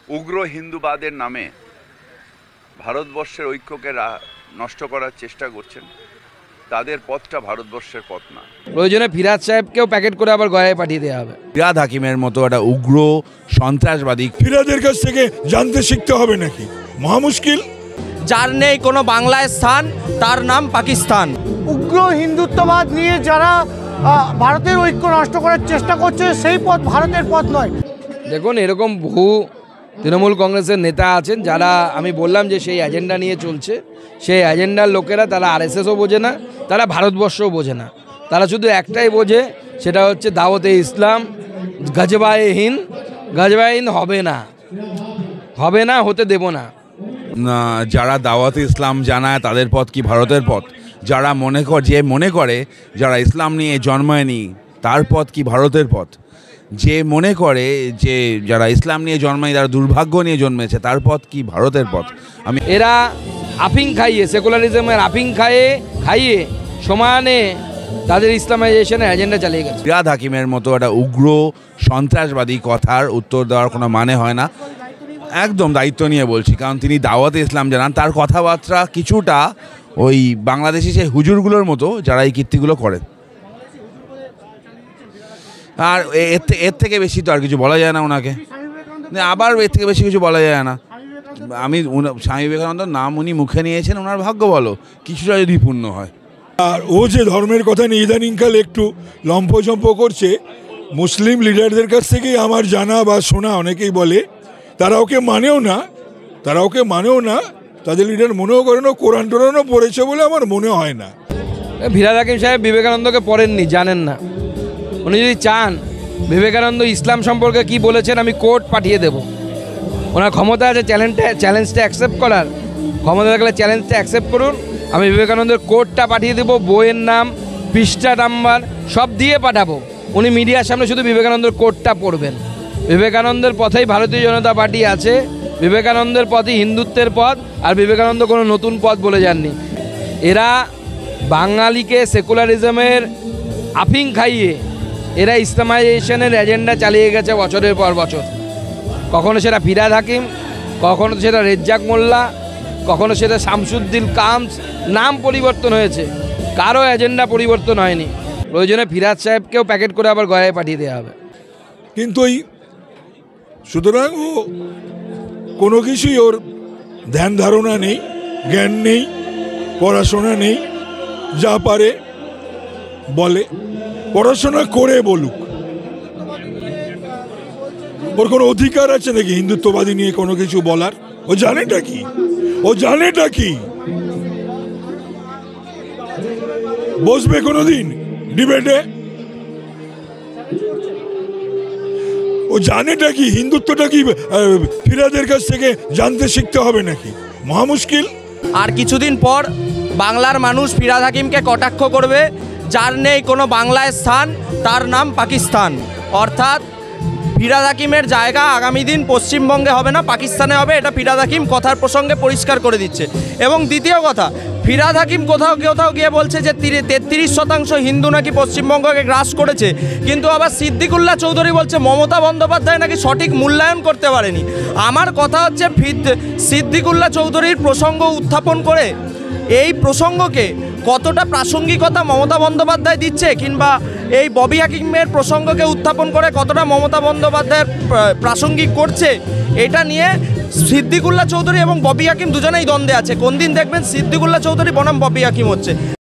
উগ্র হিন্দুবাদের নামে ভারতবর্ষের ঐক্যকে নষ্ট করার চেষ্টা করছেন, তাদের পথটা ভারতবর্ষের পথ না। প্রয়োজনে ফিরাদ সাহেবকেও প্যাকেট করে আবার গয়ায় পাঠিয়ে দেওয়া হবে। ফিরাদ হাকিমের মতো একটা উগ্র সন্ত্রাসবাদী ফিরাদের কাছ থেকে জানতে শিখতে হবে নাকি? মহা মুশকিল। যার নেই কোনো বাংলায় স্থান, তার নাম পাকিস্তান। উগ্র হিন্দুত্ববাদ নিয়ে যারা ভারতের ঐক্য নষ্ট করার চেষ্টা করছে, সেই পথ ভারতের পথ নয়। দেখুন, এরকম বহু তৃণমূল কংগ্রেসের নেতা আছেন যারা, আমি বললাম যে সেই এজেন্ডা নিয়ে চলছে। সেই এজেন্ডার লোকেরা, তারা আরএসএসও বোঝে না, তারা ভারতবর্ষও বোঝে না। তারা শুধু একটাই বোঝে, সেটা হচ্ছে দাওয়াতে ইসলাম, গজবায়ে হিন্দ। গজবায়ে হিন্দ হবে না, হবে না, হতে দেব না। যারা দাওয়াতে ইসলাম জানায় তাদের পথ কি ভারতের পথ? যারা মনে করে যারা ইসলাম নিয়ে জন্মায়নি তার পথ কি ভারতের পথ? যে মনে করে যে যারা ইসলাম নিয়ে জন্মায়নি তারা দুর্ভাগ্য নিয়ে জন্মেছে, তার পথ কি ভারতের পথ? এরা আফিং খাইয়ে, সেকুলারিজমের আফিং খাইয়ে সমানে তাদের ইসলামাইজেশনের এজেন্ডা চালিয়ে গেছে। ফিরাদ হাকিমের মতো একটা উগ্র সন্ত্রাসবাদী কথার উত্তর দেওয়ার কোনো মানে হয় না। একদম দায়িত্ব নিয়ে বলছি, কারণ তিনি দাওয়াতে ইসলাম জানান। তার কথাবার্তা কিছুটা ওই বাংলাদেশি সেই হুজুরগুলোর মতো যারা এই কীর্তিগুলো করে। আর এর থেকে বেশি তো আর কিছু বলা যায় না ওনাকে। আবার এর থেকে বেশি কিছু বলা যায় না। স্বামী বিবেকানন্দের নাম উনি মুখে নিয়েছেন, ওনার ভাগ্য বলো কিছুটা যদি পূর্ণ হয়। আর ও যে ধর্মের কথা নিয়ে ইদানিংকাল একটু লম্পঝম্প করছে, মুসলিম লিডারদের কাছ থেকেই আমার জানা বা শোনা, অনেকেই বলে তারা ওকে মানেও না, তাদের লিডার মনেও করে না, কোরআন টোরানও পড়েছে বলে আমার মনে হয় না। ফিরাদ হাকিম সাহেব বিবেকানন্দকে পড়েননি, জানেন না। উনি যদি চান বিবেকানন্দ ইসলাম সম্পর্কে কি বলেছেন আমি কোর্ট পাঠিয়ে দেব, ওনার ক্ষমতা আছে চ্যালেঞ্জটা অ্যাকসেপ্ট করার। ক্ষমতা থাকলে চ্যালেঞ্জটা অ্যাকসেপ্ট করুন, আমি বিবেকানন্দের কোর্টটা পাঠিয়ে দেবো, বইয়ের নাম, পৃষ্ঠা নাম্বার সব দিয়ে পাঠাবো। উনি মিডিয়ার সামনে শুধু বিবেকানন্দের কোর্টটা পড়বেন। বিবেকানন্দের পথেই ভারতীয় জনতা পার্টি আছে, বিবেকানন্দের পথই হিন্দুত্বের পথ, আর বিবেকানন্দ কোনো নতুন পথ বলে যাননি। এরা বাঙালিকে সেকুলারিজমের আফিং খাইয়ে এরা ইসলামাইজেশনের এজেন্ডা চালিয়ে গেছে বছরের পর বছর। কখনো সেটা ফিরাদ হাকিম, কখনো সেটা রেজ্জাক মোল্লা, কখনো সেটা শামসুদ্দিন কামস। নাম পরিবর্তন হয়েছে, কারো এজেন্ডা পরিবর্তন হয়নি। প্রয়োজনে ফিরাদ সাহেবকেও প্যাকেট করে আবার গয়ায় পাঠিয়ে দেওয়া হবে। কিন্তু সুতরাং ও কোনো কিছুই ওর ধ্যান ধারণা নেই, জ্ঞান নেই, পড়াশোনা নেই। যা পারে বলে, পড়াশোনা করে বলুক। ওর কোনো অধিকার আছে নাকি হিন্দুত্ববাদী নিয়ে কোনো কিছু বলার? ও জানেটা কি? বসবে কোনোদিন ডিবেটে? ও জানেটা কি? হিন্দুত্বটা কি ফিরাদের কাছ থেকে জানতে শিখতে হবে নাকি? মহা মুশকিল। আর কিছুদিন পর বাংলার মানুষ ফিরাদ হাকিমকে কটাক্ষ করবে, যার নেই কোনো বাংলায় স্থান, তার নাম পাকিস্তান। অর্থাৎ ফিরাদ হাকিমের জায়গা আগামী দিন পশ্চিমবঙ্গে হবে না, পাকিস্তানে হবে। এটা ফিরাদ হাকিম কথার প্রসঙ্গে পরিষ্কার করে দিচ্ছে। এবং দ্বিতীয় কথা, ফিরাদ হাকিম কোথাও গিয়ে বলছে যে 33% হিন্দু নাকি পশ্চিমবঙ্গকে গ্রাস করেছে, কিন্তু আবার সিদ্দিকুল্লাহ চৌধুরী বলছে মমতা বন্দ্যোপাধ্যায় নাকি সঠিক মূল্যায়ন করতে পারেনি। আমার কথা হচ্ছে, সিদ্দিকুল্লাহ চৌধুরীর প্রসঙ্গ উত্থাপন করে এই প্রসঙ্গকে কতটা প্রাসঙ্গিকতা মমতা বন্দ্যোপাধ্যায় দিচ্ছে, কিংবা এই ববি হাকিমের প্রসঙ্গকে উত্থাপন করে কতটা মমতা বন্দ্যোপাধ্যায়ের প্রাসঙ্গিক করছে, এটা নিয়ে সিদ্দিকুল্লাহ চৌধুরী এবং ববি হাকিম দুজনেই দ্বন্দ্বে আছে। কোন দিন দেখবেন সিদ্দিকুল্লাহ চৌধুরী বনাম ববি হাকিম হচ্ছে।